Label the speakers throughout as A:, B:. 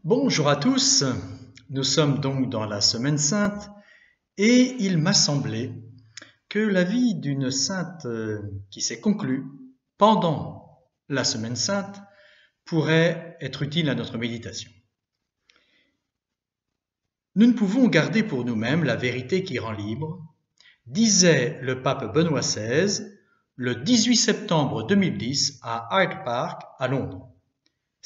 A: Bonjour à tous, nous sommes donc dans la Semaine Sainte et il m'a semblé que la vie d'une sainte qui s'est conclue pendant la Semaine Sainte pourrait être utile à notre méditation. Nous ne pouvons garder pour nous-mêmes la vérité qui rend libre, disait le pape Benoît XVI le 18 septembre 2010 à Hyde Park à Londres.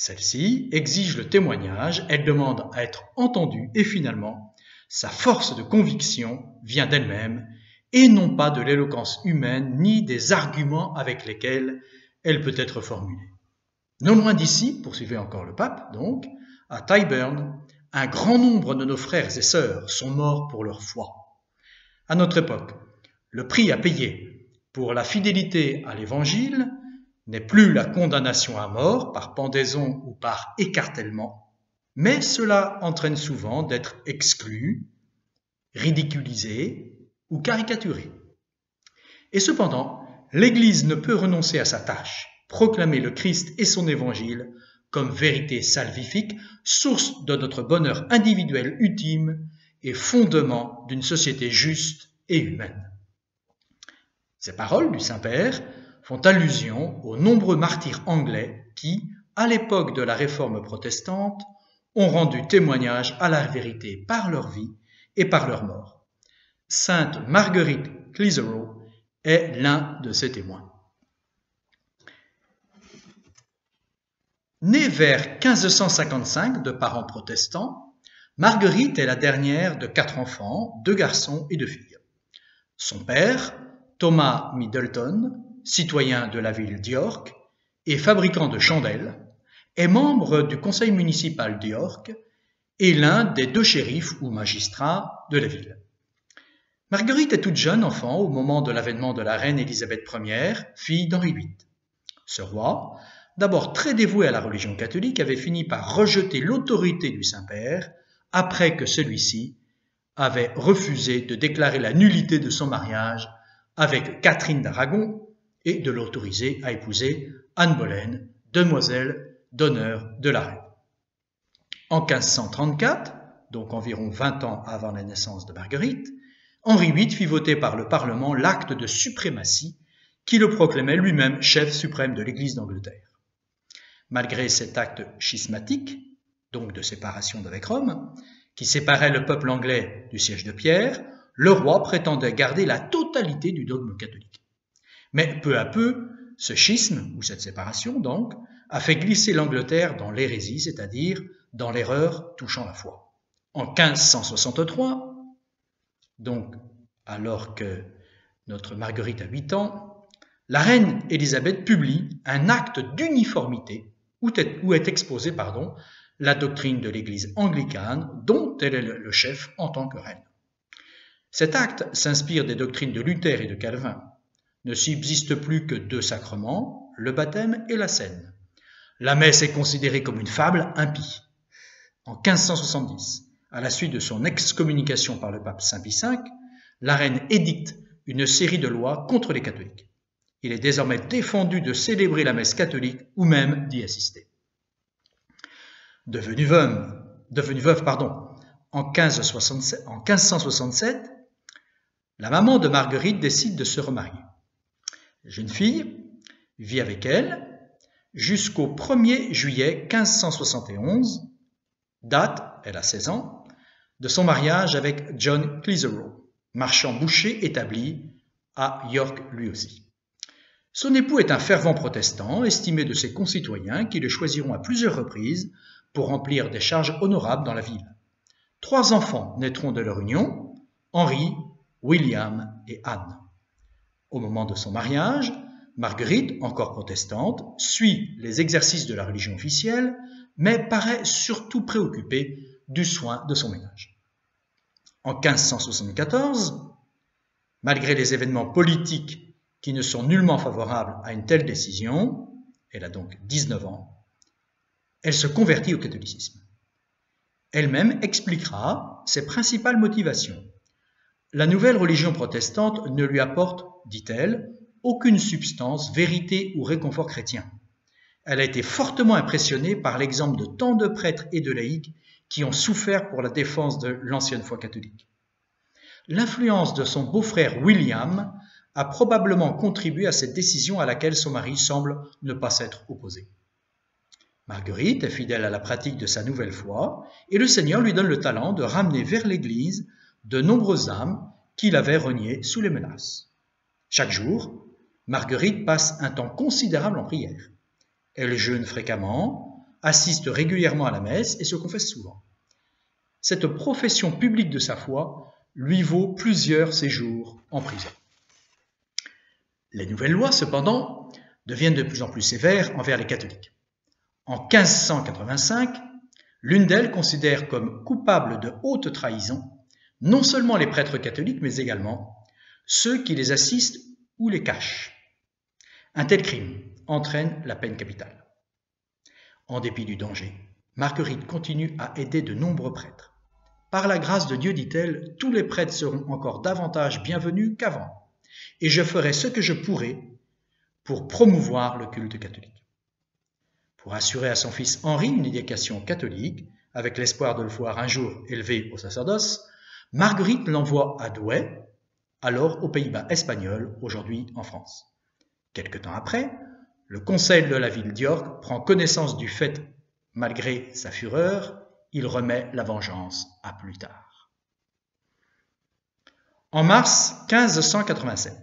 A: Celle-ci exige le témoignage, elle demande à être entendue et finalement, sa force de conviction vient d'elle-même et non pas de l'éloquence humaine ni des arguments avec lesquels elle peut être formulée. Non loin d'ici, poursuivait encore le pape donc, à Tyburn, un grand nombre de nos frères et sœurs sont morts pour leur foi. À notre époque, le prix à payer pour la fidélité à l'Évangile n'est plus la condamnation à mort par pendaison ou par écartèlement, mais cela entraîne souvent d'être exclu, ridiculisé ou caricaturé. Et cependant, l'Église ne peut renoncer à sa tâche, proclamer le Christ et son Évangile comme vérité salvifique, source de notre bonheur individuel ultime et fondement d'une société juste et humaine. Ces paroles du Saint-Père font allusion aux nombreux martyrs anglais qui, à l'époque de la Réforme protestante, ont rendu témoignage à la vérité par leur vie et par leur mort. Sainte Marguerite Clitheroe est l'un de ces témoins. Née vers 1555 de parents protestants, Marguerite est la dernière de 4 enfants, 2 garçons et 2 filles. Son père, Thomas Middleton, citoyen de la ville d'York et fabricant de chandelles, est membre du conseil municipal d'York et l'un des 2 shérifs ou magistrats de la ville. Marguerite est toute jeune enfant au moment de l'avènement de la reine Élisabeth Ier, fille d'Henri VIII. Ce roi, d'abord très dévoué à la religion catholique, avait fini par rejeter l'autorité du Saint-Père après que celui-ci avait refusé de déclarer la nullité de son mariage avec Catherine d'Aragon et de l'autoriser à épouser Anne Boleyn, demoiselle d'honneur de la reine. En 1534, donc environ 20 ans avant la naissance de Marguerite, Henri VIII fit voter par le Parlement l'acte de suprématie qui le proclamait lui-même chef suprême de l'Église d'Angleterre. Malgré cet acte schismatique, donc de séparation d'avec Rome, qui séparait le peuple anglais du siège de Pierre, le roi prétendait garder la totalité du dogme catholique. Mais peu à peu, ce schisme, ou cette séparation donc, a fait glisser l'Angleterre dans l'hérésie, c'est-à-dire dans l'erreur touchant la foi. En 1563, donc alors que notre Marguerite a 8 ans, la reine Élisabeth publie un acte d'uniformité où est exposée la doctrine de l'Église anglicane dont elle est le chef en tant que reine. Cet acte s'inspire des doctrines de Luther et de Calvin. Ne subsiste plus que 2 sacrements, le baptême et la scène. La messe est considérée comme une fable impie. En 1570, à la suite de son excommunication par le pape Saint Pie V, la reine édicte une série de lois contre les catholiques. Il est désormais défendu de célébrer la messe catholique ou même d'y assister. Devenue veuve, en 1567, la maman de Marguerite décide de se remarier. La jeune fille vit avec elle jusqu'au 1er juillet 1571, date, elle a 16 ans, de son mariage avec John Clitheroe, marchand boucher établi à York lui aussi. Son époux est un fervent protestant, estimé de ses concitoyens qui le choisiront à plusieurs reprises pour remplir des charges honorables dans la ville. 3 enfants naîtront de leur union, Henri, William et Anne. Au moment de son mariage, Marguerite, encore protestante, suit les exercices de la religion officielle, mais paraît surtout préoccupée du soin de son ménage. En 1574, malgré les événements politiques qui ne sont nullement favorables à une telle décision, elle a donc 19 ans, elle se convertit au catholicisme. Elle-même expliquera ses principales motivations. La nouvelle religion protestante ne lui apporte, dit-elle, aucune substance, vérité ou réconfort chrétien. elle a été fortement impressionnée par l'exemple de tant de prêtres et de laïcs qui ont souffert pour la défense de l'ancienne foi catholique. L'influence de son beau-frère William a probablement contribué à cette décision à laquelle son mari semble ne pas s'être opposé. Marguerite est fidèle à la pratique de sa nouvelle foi et le Seigneur lui donne le talent de ramener vers l'Église de nombreuses âmes qu'il avait reniées sous les menaces. Chaque jour, Marguerite passe un temps considérable en prière. Elle jeûne fréquemment, assiste régulièrement à la messe et se confesse souvent. Cette profession publique de sa foi lui vaut plusieurs séjours en prison. Les nouvelles lois, cependant, deviennent de plus en plus sévères envers les catholiques. En 1585, l'une d'elles considère comme coupables de haute trahison non seulement les prêtres catholiques, mais également ceux qui les assistent ou les cachent. Un tel crime entraîne la peine capitale. En dépit du danger, Marguerite continue à aider de nombreux prêtres. Par la grâce de Dieu, dit-elle, tous les prêtres seront encore davantage bienvenus qu'avant, et je ferai ce que je pourrai pour promouvoir le culte catholique. Pour assurer à son fils Henri une éducation catholique, avec l'espoir de le voir un jour élevé au sacerdoce, Marguerite l'envoie à Douai, alors aux Pays-Bas espagnols, aujourd'hui en France. Quelque temps après, le conseil de la ville d'York prend connaissance du fait. Malgré sa fureur, il remet la vengeance à plus tard. En mars 1587,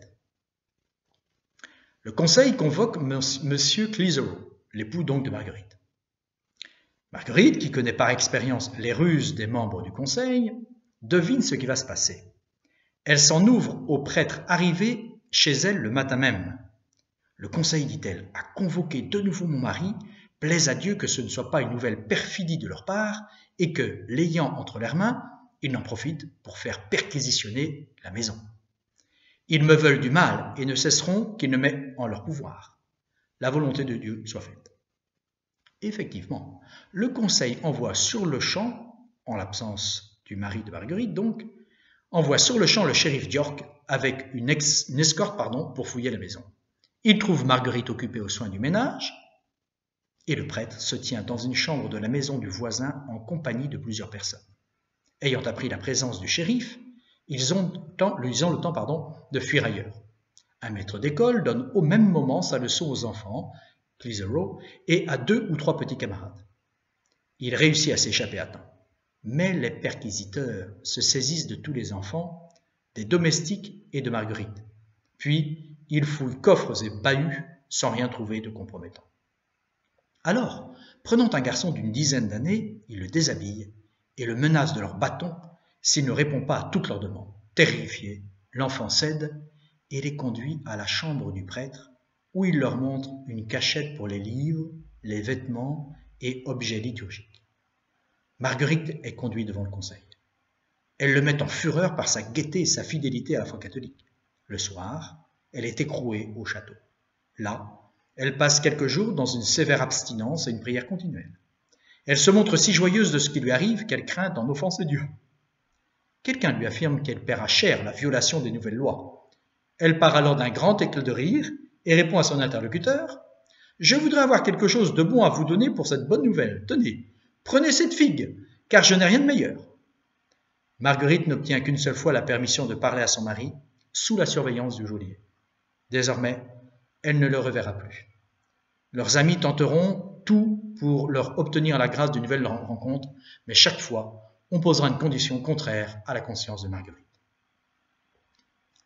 A: le conseil convoque M. Clitheroe, l'époux donc de Marguerite. Marguerite, qui connaît par expérience les ruses des membres du conseil, devine ce qui va se passer. Elle s'en ouvre aux prêtres arrivés chez elle le matin même. Le conseil, dit-elle, a convoqué de nouveau mon mari, plaise à Dieu que ce ne soit pas une nouvelle perfidie de leur part et que, l'ayant entre leurs mains, ils n'en profitent pour faire perquisitionner la maison. Ils me veulent du mal et ne cesseront qu'ils ne mettent en leur pouvoir. La volonté de Dieu soit faite. Effectivement, le conseil envoie sur le champ, en l'absence du mari de Marguerite donc, envoie sur le champ le shérif d'York avec une escorte pour fouiller la maison. Il trouve Marguerite occupée aux soins du ménage et le prêtre se tient dans une chambre de la maison du voisin en compagnie de plusieurs personnes. Ayant appris la présence du shérif, ils ont le temps de fuir ailleurs. Un maître d'école donne au même moment sa leçon aux enfants, Clitheroe, et à 2 ou 3 petits camarades. Il réussit à s'échapper à temps. Mais les perquisiteurs se saisissent de tous les enfants, des domestiques et de Marguerite. Puis, ils fouillent coffres et bahuts sans rien trouver de compromettant. Alors, prenant un garçon d'une dizaine d'années, ils le déshabillent et le menacent de leur bâton s'il ne répond pas à toutes leurs demandes. Terrifié, l'enfant cède et les conduit à la chambre du prêtre où il leur montre une cachette pour les livres, les vêtements et objets liturgiques. Marguerite est conduite devant le conseil. Elle le met en fureur par sa gaieté et sa fidélité à la foi catholique. Le soir, elle est écrouée au château. Là, elle passe quelques jours dans une sévère abstinence et une prière continuelle. Elle se montre si joyeuse de ce qui lui arrive qu'elle craint d'en offenser Dieu. Quelqu'un lui affirme qu'elle paiera cher la violation des nouvelles lois. Elle part alors d'un grand éclat de rire et répond à son interlocuteur « Je voudrais avoir quelque chose de bon à vous donner pour cette bonne nouvelle. Tenez, prenez cette figue, car je n'ai rien de meilleur. » Marguerite n'obtient qu'une seule fois la permission de parler à son mari, sous la surveillance du geôlier. Désormais, elle ne le reverra plus. Leurs amis tenteront tout pour leur obtenir la grâce d'une nouvelle rencontre, mais chaque fois, on posera une condition contraire à la conscience de Marguerite.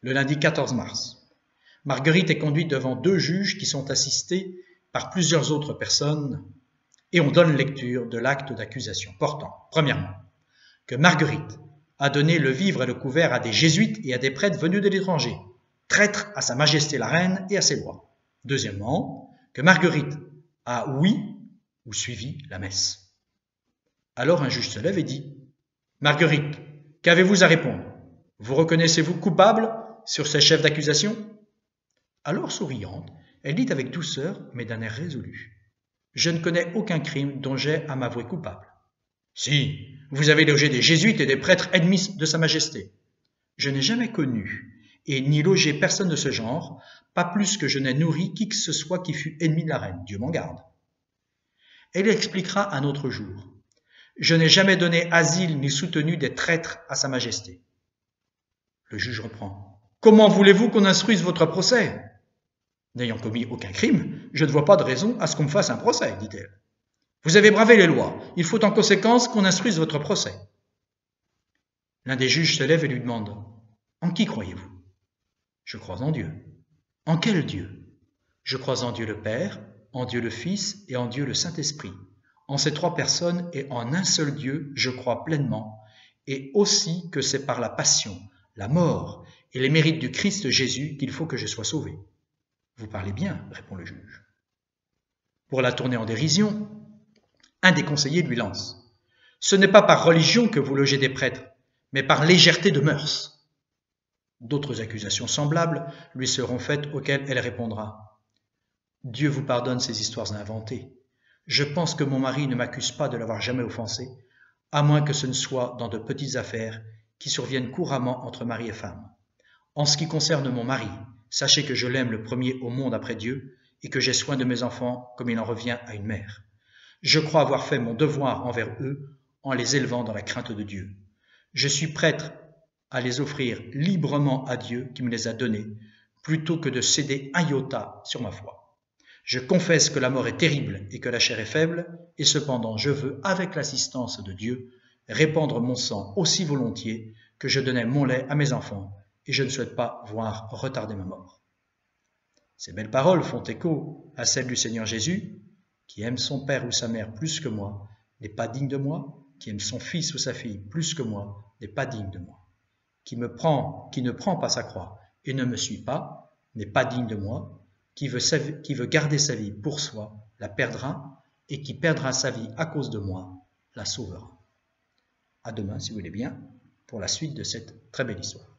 A: Le lundi 14 mars, Marguerite est conduite devant 2 juges qui sont assistés par plusieurs autres personnes et on donne lecture de l'acte d'accusation portant, premièrement, que Marguerite a donné le vivre et le couvert à des jésuites et à des prêtres venus de l'étranger, traîtres à sa majesté la reine et à ses lois. Deuxièmement, que Marguerite a oui ou suivi la messe. Alors un juge se lève et dit « Marguerite, qu'avez-vous à répondre? Vous reconnaissez-vous coupable sur ces chefs d'accusation ?» Alors souriante, elle dit avec douceur mais d'un air résolu « Je ne connais aucun crime dont j'ai à m'avouer coupable. »« Si, vous avez logé des jésuites et des prêtres ennemis de sa majesté. »« Je n'ai jamais connu et ni logé personne de ce genre, pas plus que je n'ai nourri qui que ce soit qui fût ennemi de la reine, Dieu m'en garde. » et il expliquera un autre jour. Je n'ai jamais donné asile ni soutenu des traîtres à sa majesté. Le juge reprend. Comment voulez-vous qu'on instruise votre procès? N'ayant commis aucun crime, je ne vois pas de raison à ce qu'on me fasse un procès, dit-elle. Vous avez bravé les lois, il faut en conséquence qu'on instruise votre procès. L'un des juges se lève et lui demande. En qui croyez-vous? Je crois en Dieu. En quel Dieu? Je crois en Dieu le Père, en Dieu le Fils et en Dieu le Saint-Esprit. En ces trois personnes et en un seul Dieu, je crois pleinement, et aussi que c'est par la passion, la mort et les mérites du Christ Jésus qu'il faut que je sois sauvé. Vous parlez bien, répond le juge. Pour la tourner en dérision, un des conseillers lui lance. Ce n'est pas par religion que vous logez des prêtres, mais par légèreté de mœurs. D'autres accusations semblables lui seront faites auxquelles elle répondra. Dieu vous pardonne ces histoires inventées. Je pense que mon mari ne m'accuse pas de l'avoir jamais offensé, à moins que ce ne soit dans de petites affaires qui surviennent couramment entre mari et femme. En ce qui concerne mon mari, sachez que je l'aime le premier au monde après Dieu et que j'ai soin de mes enfants comme il en revient à une mère. Je crois avoir fait mon devoir envers eux en les élevant dans la crainte de Dieu. Je suis prêtre à les offrir librement à Dieu qui me les a donnés, plutôt que de céder un iota sur ma foi. Je confesse que la mort est terrible et que la chair est faible, et cependant je veux, avec l'assistance de Dieu, répandre mon sang aussi volontiers que je donnais mon lait à mes enfants, et je ne souhaite pas voir retarder ma mort. Ces belles paroles font écho à celles du Seigneur Jésus, qui aime son père ou sa mère plus que moi, n'est pas digne de moi, qui aime son fils ou sa fille plus que moi, n'est pas digne de moi. Qui ne prend pas sa croix et ne me suit pas, n'est pas digne de moi. Qui veut garder sa vie pour soi, la perdra, et qui perdra sa vie à cause de moi, la sauvera. À demain, si vous voulez bien, pour la suite de cette très belle histoire.